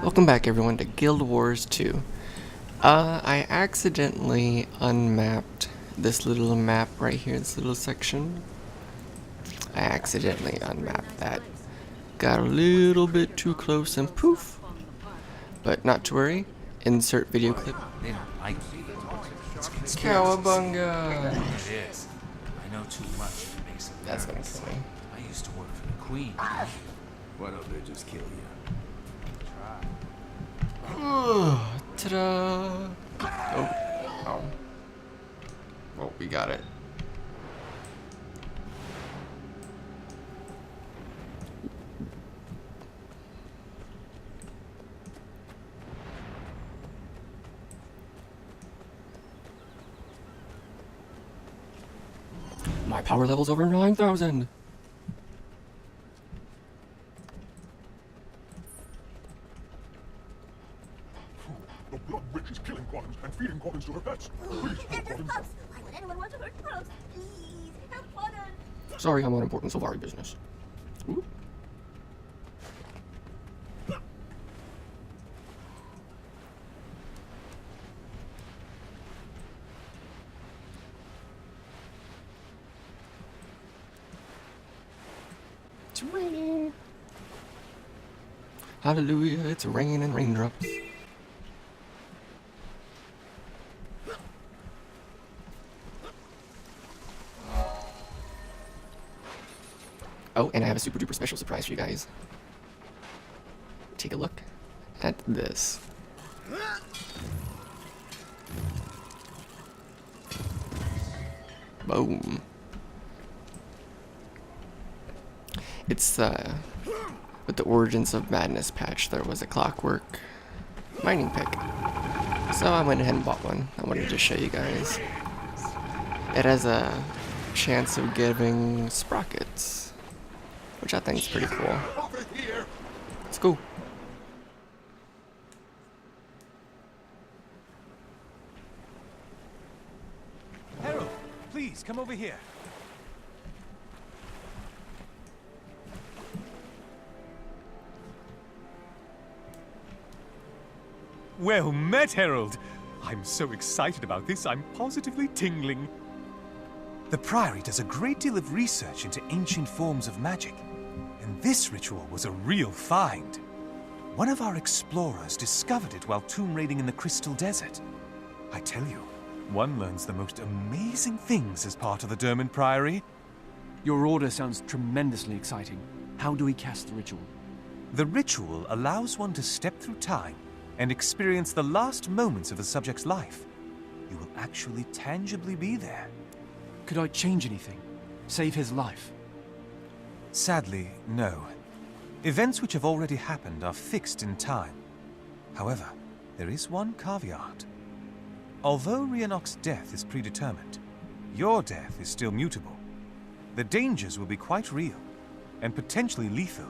Welcome back everyone to Guild Wars 2. I accidentally unmapped this little map right here, this little section. I accidentally unmapped that. Got a little bit too close and poof. But not to worry, insert video clip. They don't like me. It's a conspiracy. Cowabunga! It is. I know too much to make some That's gonna nervous. kill me. I used to work for the Queen. Why don't they just kill you? Ta-da! Oh. Well, we got it. My power level's over 9,000. The blood witch is killing golems and feeding golems to her pets. Please help golems. Why would anyone want to hurt crows? Please, help Golems. Sorry, I'm on important Sylvari business. Ooh. It's raining. Hallelujah, it's rain and raindrops. Oh, and I have a super duper special surprise for you guys. Take a look at this. Boom. It's with the Origins of Madness patch, there was a clockwork mining pick. So I went ahead and bought one. I wanted to show you guys. It has a chance of giving sprockets, which I think is pretty cool. Over here. Let's go. Harold, please come over here. Well met, Harold. I'm so excited about this, I'm positively tingling. The Priory does a great deal of research into ancient forms of magic, and this ritual was a real find. One of our explorers discovered it while tomb raiding in the Crystal Desert. I tell you, one learns the most amazing things as part of the Dermot Priory. Your order sounds tremendously exciting. How do we cast the ritual? The ritual allows one to step through time and experience the last moments of a subject's life. You will actually tangibly be there. Could I change anything? Save his life? Sadly, no. Events which have already happened are fixed in time. However, there is one caveat. Although Riannoc's death is predetermined, your death is still mutable. The dangers will be quite real, and potentially lethal.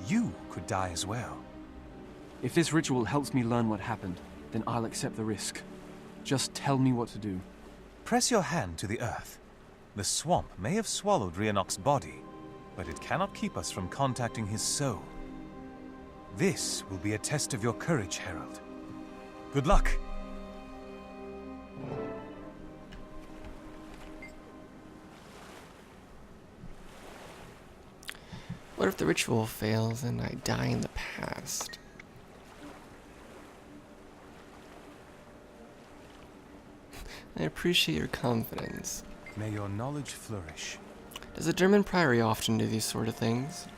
You could die as well. If this ritual helps me learn what happened, then I'll accept the risk. Just tell me what to do. Press your hand to the earth. The swamp may have swallowed Riannoc's body, but it cannot keep us from contacting his soul. This will be a test of your courage, Harold. Good luck! What if the ritual fails and I die in the past? I appreciate your confidence. May your knowledge flourish. Does the German Priory often do these sort of things?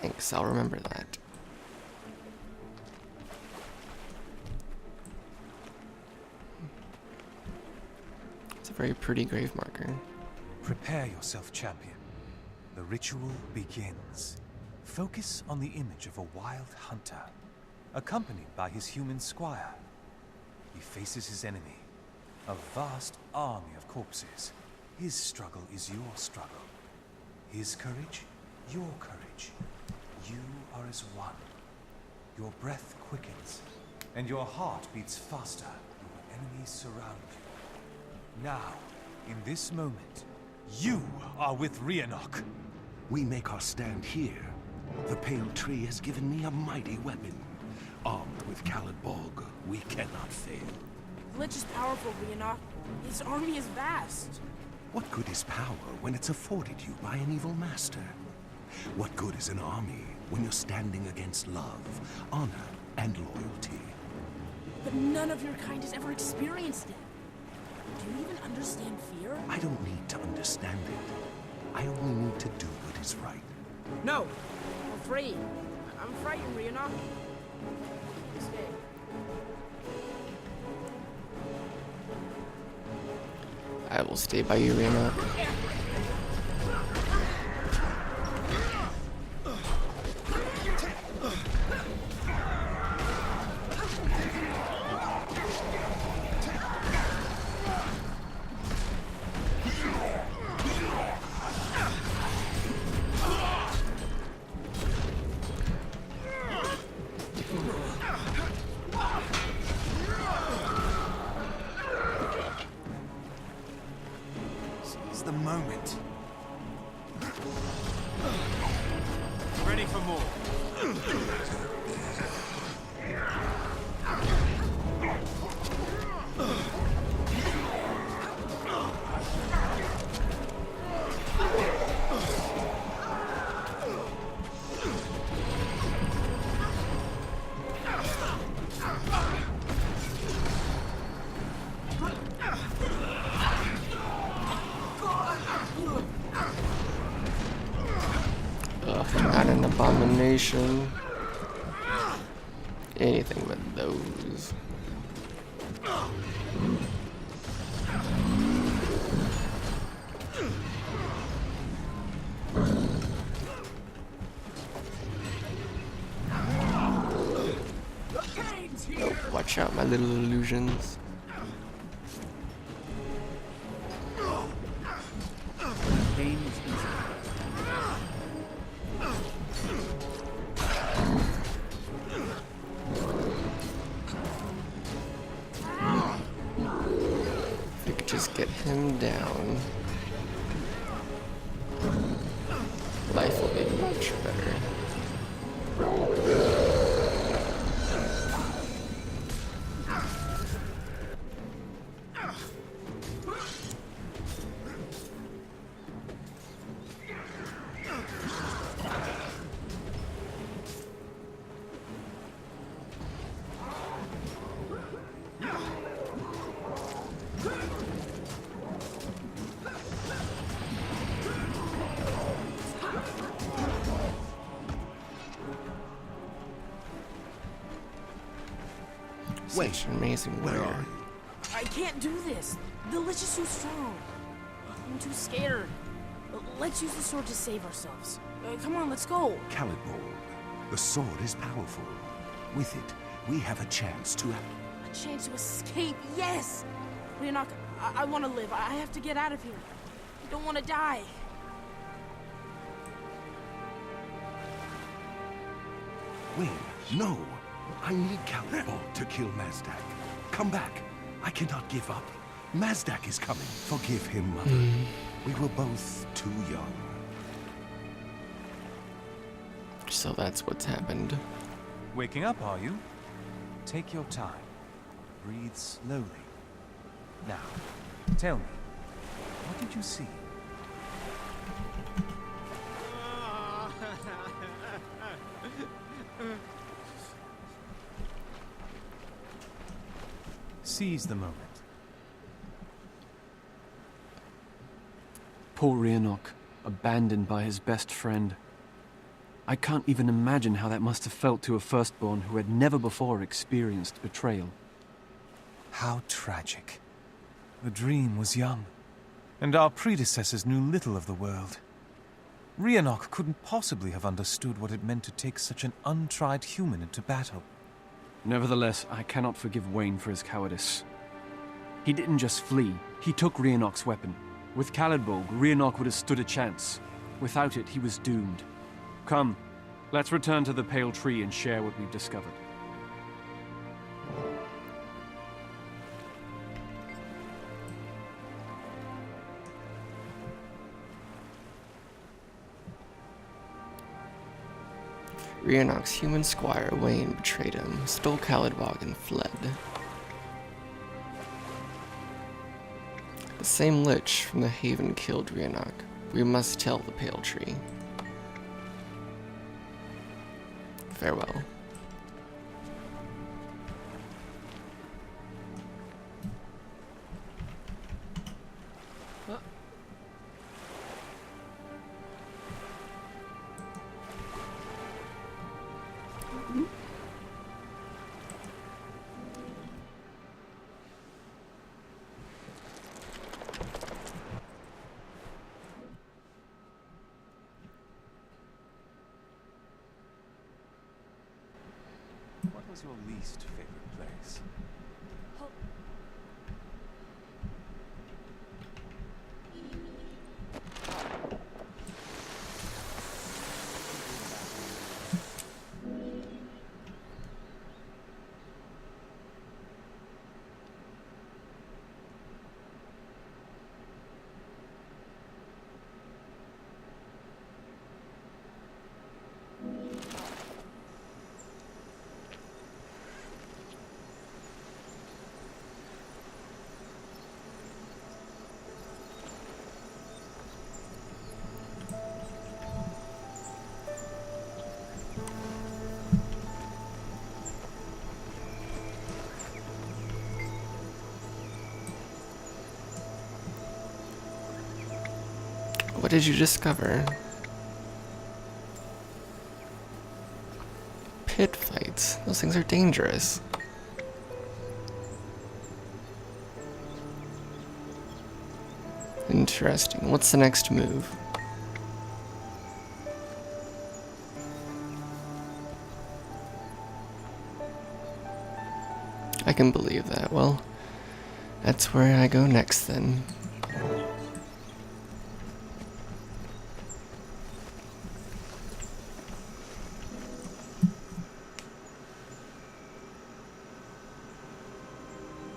Thanks, I'll remember that. It's a very pretty grave marker. Prepare yourself, champion. The ritual begins. Focus on the image of a wild hunter, accompanied by his human squire. He faces his enemy, a vast army of corpses. His struggle is your struggle. His courage, your courage. You are as one. Your breath quickens, and your heart beats faster. Your enemies surround you. Now, in this moment, You are with Riannoc. We make our stand here. The Pale Tree has given me a mighty weapon. Armed with Caliborg, we cannot fail. The Lich is powerful, Riannoc. His army is vast. What good is power when it's afforded you by an evil master? What good is an army when you're standing against love, honor, and loyalty? But none of your kind has ever experienced it. Do you even understand fear? I don't need to understand it. I only need to do what is right. No. I'm afraid. I'm frightened, Riannoc. Stay. I will stay by you, Riannoc. Seize the moment. Ready for more. Ugh, not an abomination. Anything but those. Oh, watch out, my little illusions. Pain is easy. If we could just get him down, life will be much better. Wait, Such an amazing where warrior. are you? I can't do this. The Lich is too strong. I'm too scared. Let's use the sword to save ourselves. Come on, let's go. Caliborg. The sword is powerful. With it, we have a chance to... A chance to escape, yes! Riannoc, I want to live. I have to get out of here. I don't want to die. Wait, no! I need Caliborg to kill Mazdak. Come back. I cannot give up. Mazdak is coming. Forgive him, Mother. We were both too young. So that's what's happened. Waking up, are you? Take your time. Breathe slowly. Now, tell me, what did you see? Seize the moment. Poor Riannoc, abandoned by his best friend. I can't even imagine how that must have felt to a firstborn who had never before experienced betrayal. How tragic. The dream was young, and our predecessors knew little of the world. Riannoc couldn't possibly have understood what it meant to take such an untried human into battle. Nevertheless, I cannot forgive Wayne for his cowardice. He didn't just flee, he took Riannoc's weapon. With Caliborg, Riannoc would have stood a chance. Without it, he was doomed. Come, let's return to the Pale Tree and share what we've discovered. Riannoc's human squire, Wayne, betrayed him, stole Caladbog, and fled. The same lich from the Haven killed Riannoc. We must tell the Pale Tree. Farewell. What was your least favorite place? What did you discover? Pit fights. Those things are dangerous. Interesting. What's the next move? I can believe that. Well, that's where I go next then.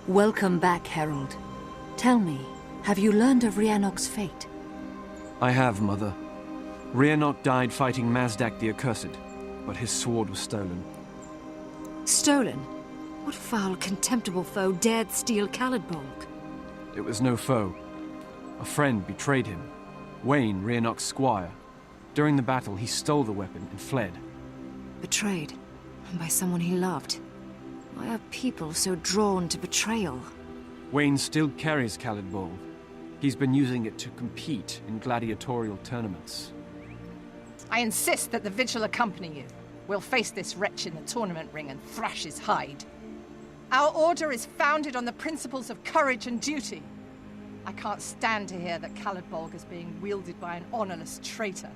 Welcome back, Herald. Tell me, have you learned of Riannoc's fate? I have, Mother. Riannoc died fighting Mazdak the Accursed, but his sword was stolen. Stolen? What foul, contemptible foe dared steal Caladbolg? It was no foe. A friend betrayed him. Wayne, Riannoc's squire. During the battle, he stole the weapon and fled. Betrayed? By someone he loved? Why are people so drawn to betrayal? Wayne still carries Caladbolg. He's been using it to compete in gladiatorial tournaments. I insist that the Vigil accompany you. We'll face this wretch in the tournament ring and thrash his hide. Our order is founded on the principles of courage and duty. I can't stand to hear that Caladbolg is being wielded by an honorless traitor.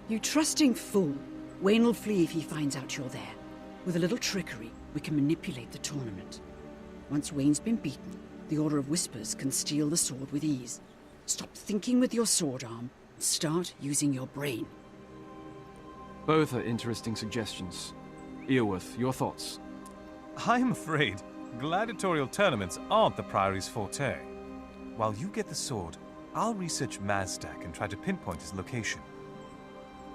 You trusting fool. Wayne will flee if he finds out you're there. With a little trickery, we can manipulate the tournament. Once Wayne's been beaten, the Order of Whispers can steal the sword with ease. Stop thinking with your sword arm and start using your brain. Both are interesting suggestions. Earworth, your thoughts? I'm afraid gladiatorial tournaments aren't the Priory's forte. While you get the sword, I'll research Mazdak and try to pinpoint his location.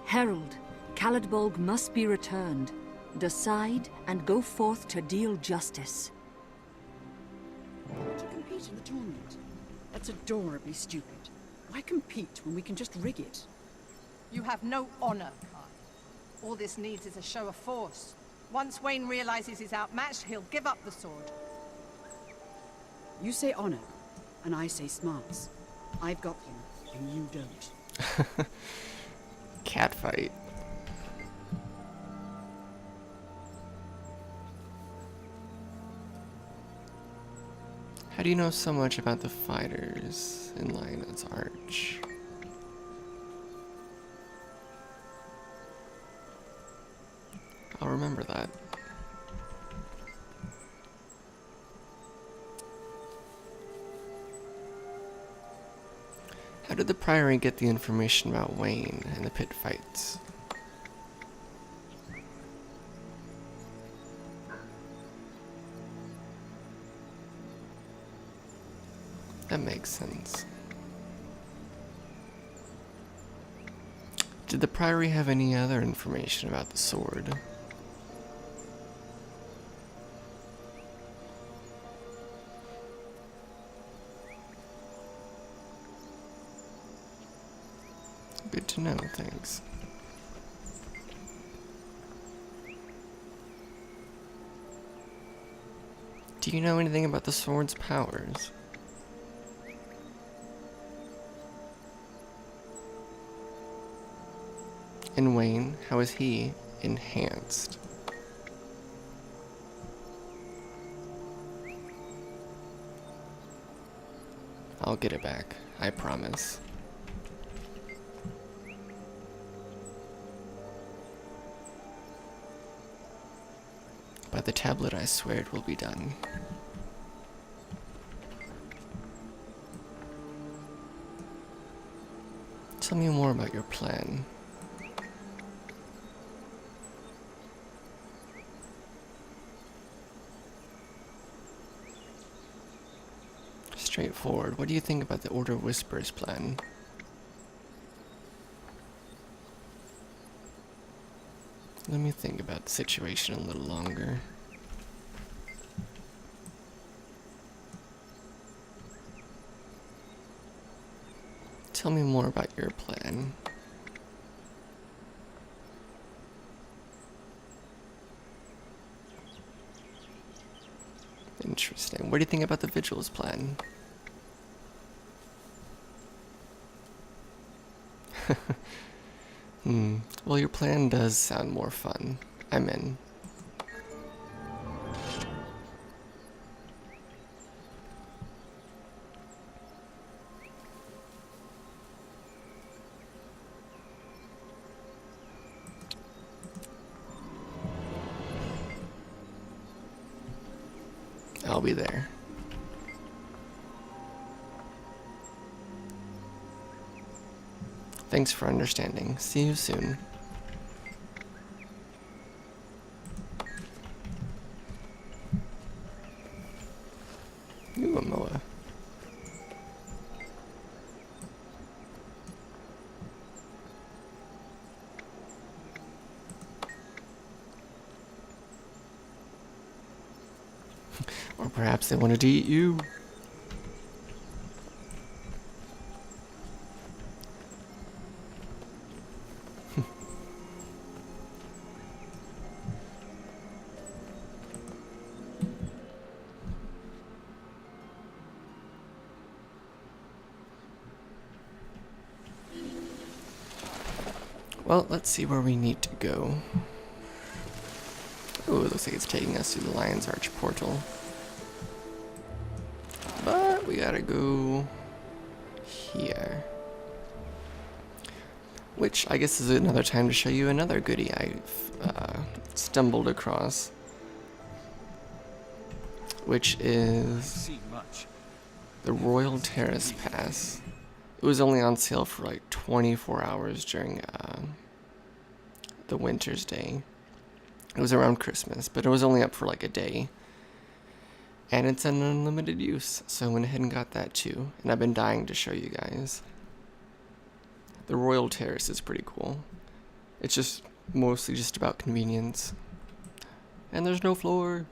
Herald, Caladbolg must be returned. Decide and go forth to deal justice. To compete in the tournament? That's adorably stupid. Why compete when we can just rig it? You have no honor, Kai. All this needs is a show of force. Once Wayne realizes he's outmatched, he'll give up the sword. You say honor, and I say smarts. I've got them, and you don't. Catfight. How do you know so much about the fighters in Lionel's Arch? I'll remember that. How did the Priory get the information about Wayne and the pit fights? That makes sense. Did the Priory have any other information about the sword? Good to know, thanks. Do you know anything about the sword's powers? And Wayne, how is he enhanced? I'll get it back, I promise. By the tablet, I swear it will be done. Tell me more about your plan. Straightforward. What do you think about the Order of Whispers plan? Let me think about the situation a little longer. Tell me more about your plan. Interesting. What do you think about the Vigil's plan? Well, your plan does sound more fun. I'm in. I'll be there. Thanks for understanding. See you soon. Ooh, a moa. Or perhaps they wanted to eat you. Well, let's see where we need to go. Ooh, it looks like it's taking us to the Lion's Arch portal. But we gotta go here. Which I guess is another time to show you another goodie I've stumbled across. Which is the Royal Terrace Pass. It was only on sale for like 24 hours during the Winter's Day. It was around Christmas, but it was only up for like a day. And it's an unlimited use, so I went ahead and got that too. And I've been dying to show you guys. The Royal Terrace is pretty cool. It's just mostly just about convenience. And there's no floor.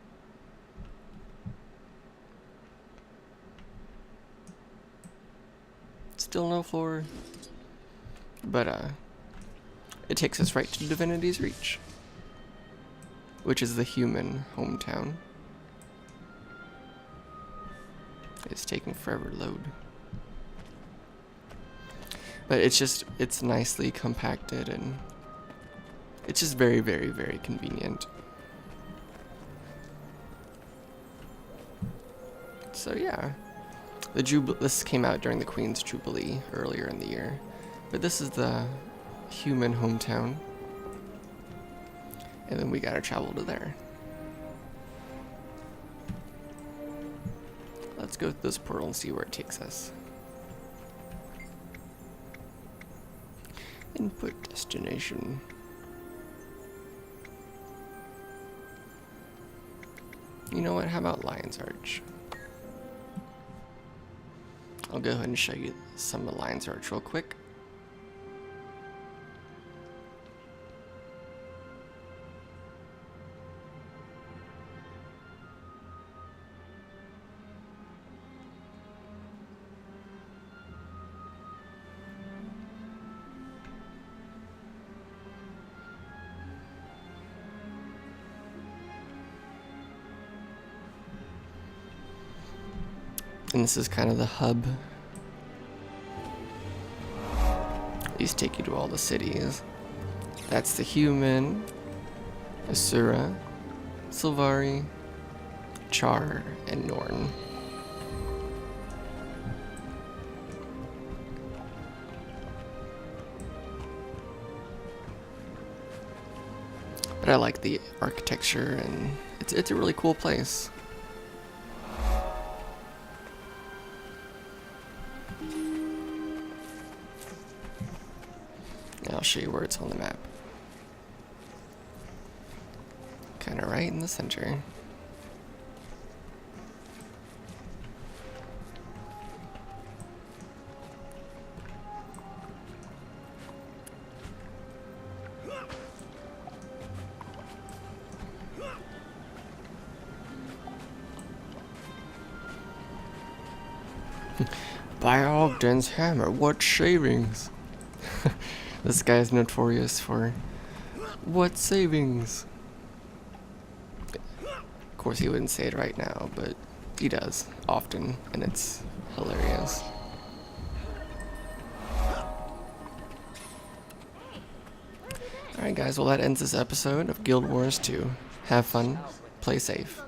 Still no floor. But it takes us right to Divinity's Reach, which is the human hometown. It's taking forever to load. But it's nicely compacted and it's just very, very, very convenient. So yeah. This came out during the Queen's Jubilee earlier in the year. But this is the human hometown. And then we gotta travel to there. Let's go through this portal and see where it takes us. Input destination. You know what? How about Lion's Arch? I'll go ahead and show you some of Lion's Arch real quick. And this is kind of the hub. These take you to all the cities. That's the Human, Asura, Sylvari, Char, and Norn. But I like the architecture, and it's a really cool place. Now I'll show you where it's on the map. Kind of right in the center. By Ogden's hammer, what shavings? This guy is notorious for what savings. Of course, he wouldn't say it right now, but he does often, and it's hilarious. Alright, guys, well, that ends this episode of Guild Wars 2. Have fun, play safe.